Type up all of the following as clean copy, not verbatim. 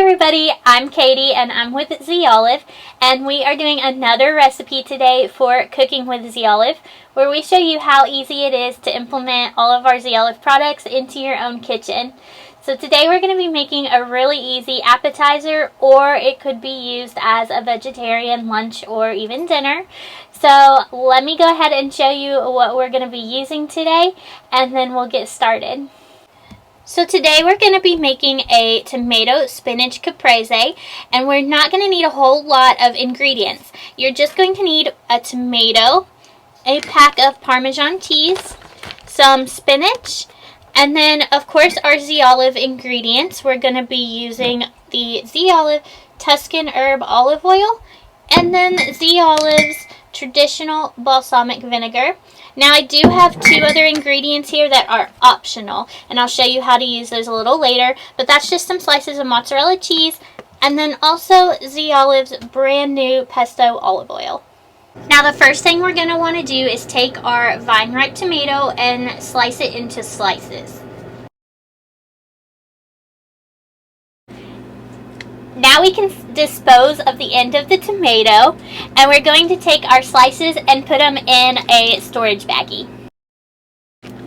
everybody, I'm Katie and I'm with Z Olive, and we are doing another recipe today for Cooking with Z Olive, where we show you how easy it is to implement all of our Z Olive products into your own kitchen. So today we're going to be making a really easy appetizer, or it could be used as a vegetarian lunch or even dinner. So let me go ahead and show you what we're going to be using today, and then we'll get started. So today we're going to be making a tomato spinach caprese, and we're not going to need a whole lot of ingredients. You're just going to need a tomato, a pack of Parmesan cheese, some spinach, and then of course our Z Olive ingredients. We're going to be using the Z Olive Tuscan herb olive oil, and then Z Olive's traditional balsamic vinegar. Now I do have two other ingredients here that are optional, and I'll show you how to use those a little later, but that's just some slices of mozzarella cheese, and then also Z Olive's brand new pesto olive oil. Now the first thing we're going to want to do is take our vine ripe tomato and slice it into slices. Now we can dispose of the end of the tomato, and we're going to take our slices and put them in a storage baggie.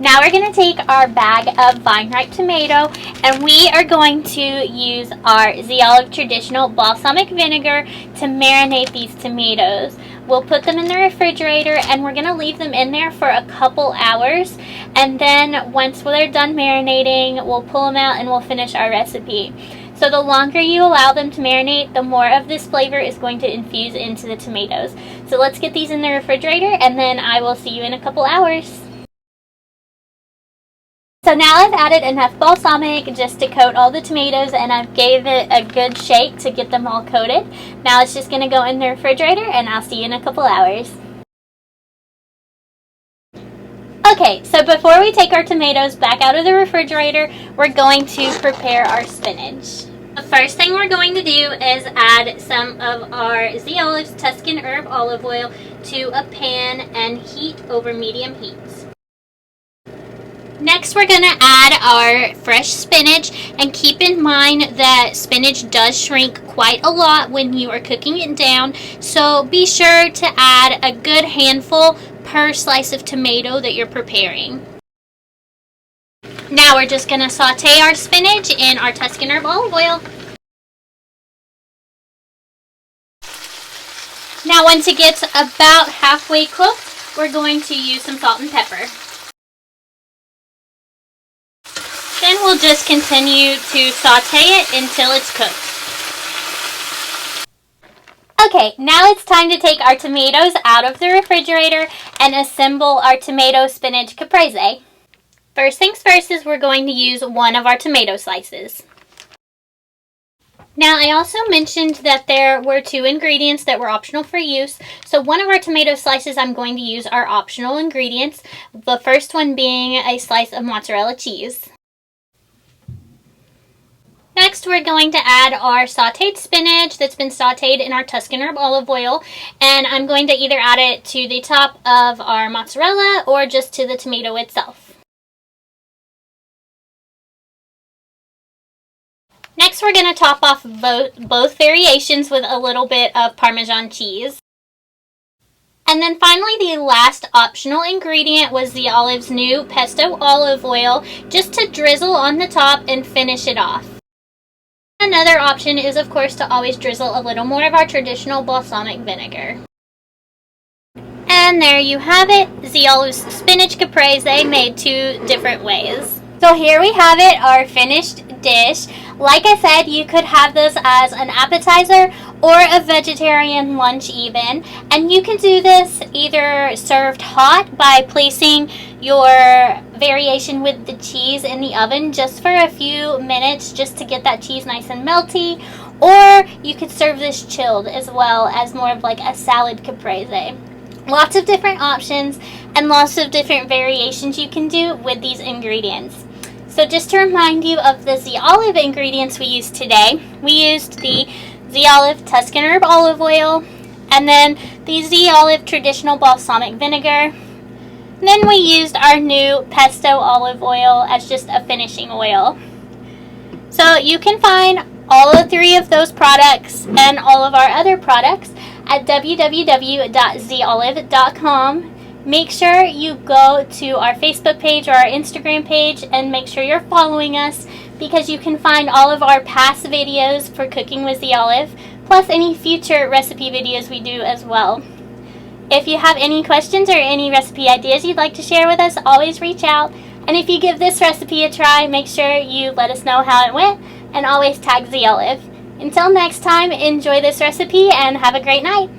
Now we're going to take our bag of vine ripe tomato, and we are going to use our Z Olive traditional balsamic vinegar to marinate these tomatoes. We'll put them in the refrigerator, and we're going to leave them in there for a couple hours, and then once they're done marinating, we'll pull them out and we'll finish our recipe. So the longer you allow them to marinate, the more of this flavor is going to infuse into the tomatoes. So let's get these in the refrigerator, and then I will see you in a couple hours. So now I've added enough balsamic just to coat all the tomatoes, and I've gave it a good shake to get them all coated. Now it's just going to go in the refrigerator, and I'll see you in a couple hours. Okay, so before we take our tomatoes back out of the refrigerator, we're going to prepare our spinach. The first thing we're going to do is add some of our Z Olive's Tuscan herb olive oil to a pan and heat over medium heat. Next, we're going to add our fresh spinach, and keep in mind that spinach does shrink quite a lot when you are cooking it down, so be sure to add a good handful per slice of tomato that you're preparing. Now we're just going to saute our spinach in our Tuscan herb olive oil. Now once it gets about halfway cooked, we're going to use some salt and pepper. Then we'll just continue to saute it until it's cooked. Okay, now it's time to take our tomatoes out of the refrigerator and assemble our tomato spinach caprese. First things first is we're going to use one of our tomato slices. Now I also mentioned that there were two ingredients that were optional for use, so one of our tomato slices I'm going to use are optional ingredients, the first one being a slice of mozzarella cheese. Next, we're going to add our sauteed spinach that's been sauteed in our Tuscan herb olive oil, and I'm going to either add it to the top of our mozzarella or just to the tomato itself. Next, we're going to top off both variations with a little bit of Parmesan cheese. And then finally, the last optional ingredient was the Olive's new pesto olive oil, just to drizzle on the top and finish it off. Another option is, of course, to always drizzle a little more of our traditional balsamic vinegar. And there you have it, Z Olive's spinach caprese made two different ways. So here we have it, our finished dish. Like I said, you could have this as an appetizer or a vegetarian lunch even. And you can do this either served hot by placing your variation with the cheese in the oven just for a few minutes just to get that cheese nice and melty. Or you could serve this chilled as well as more of like a salad caprese. Lots of different options and lots of different variations you can do with these ingredients. So just to remind you of the Z Olive ingredients we used today, we used the Z Olive Tuscan herb olive oil, and then the Z Olive traditional balsamic vinegar. And then we used our new pesto olive oil as just a finishing oil. So you can find all 3 of those products and all of our other products at www.zolive.com. Make sure you go to our Facebook page or our Instagram page and make sure you're following us, because you can find all of our past videos for Cooking with Z Olive, plus any future recipe videos we do as well. If you have any questions or any recipe ideas you'd like to share with us, always reach out. And if you give this recipe a try, make sure you let us know how it went, and always tag Z Olive. Until next time, enjoy this recipe and have a great night.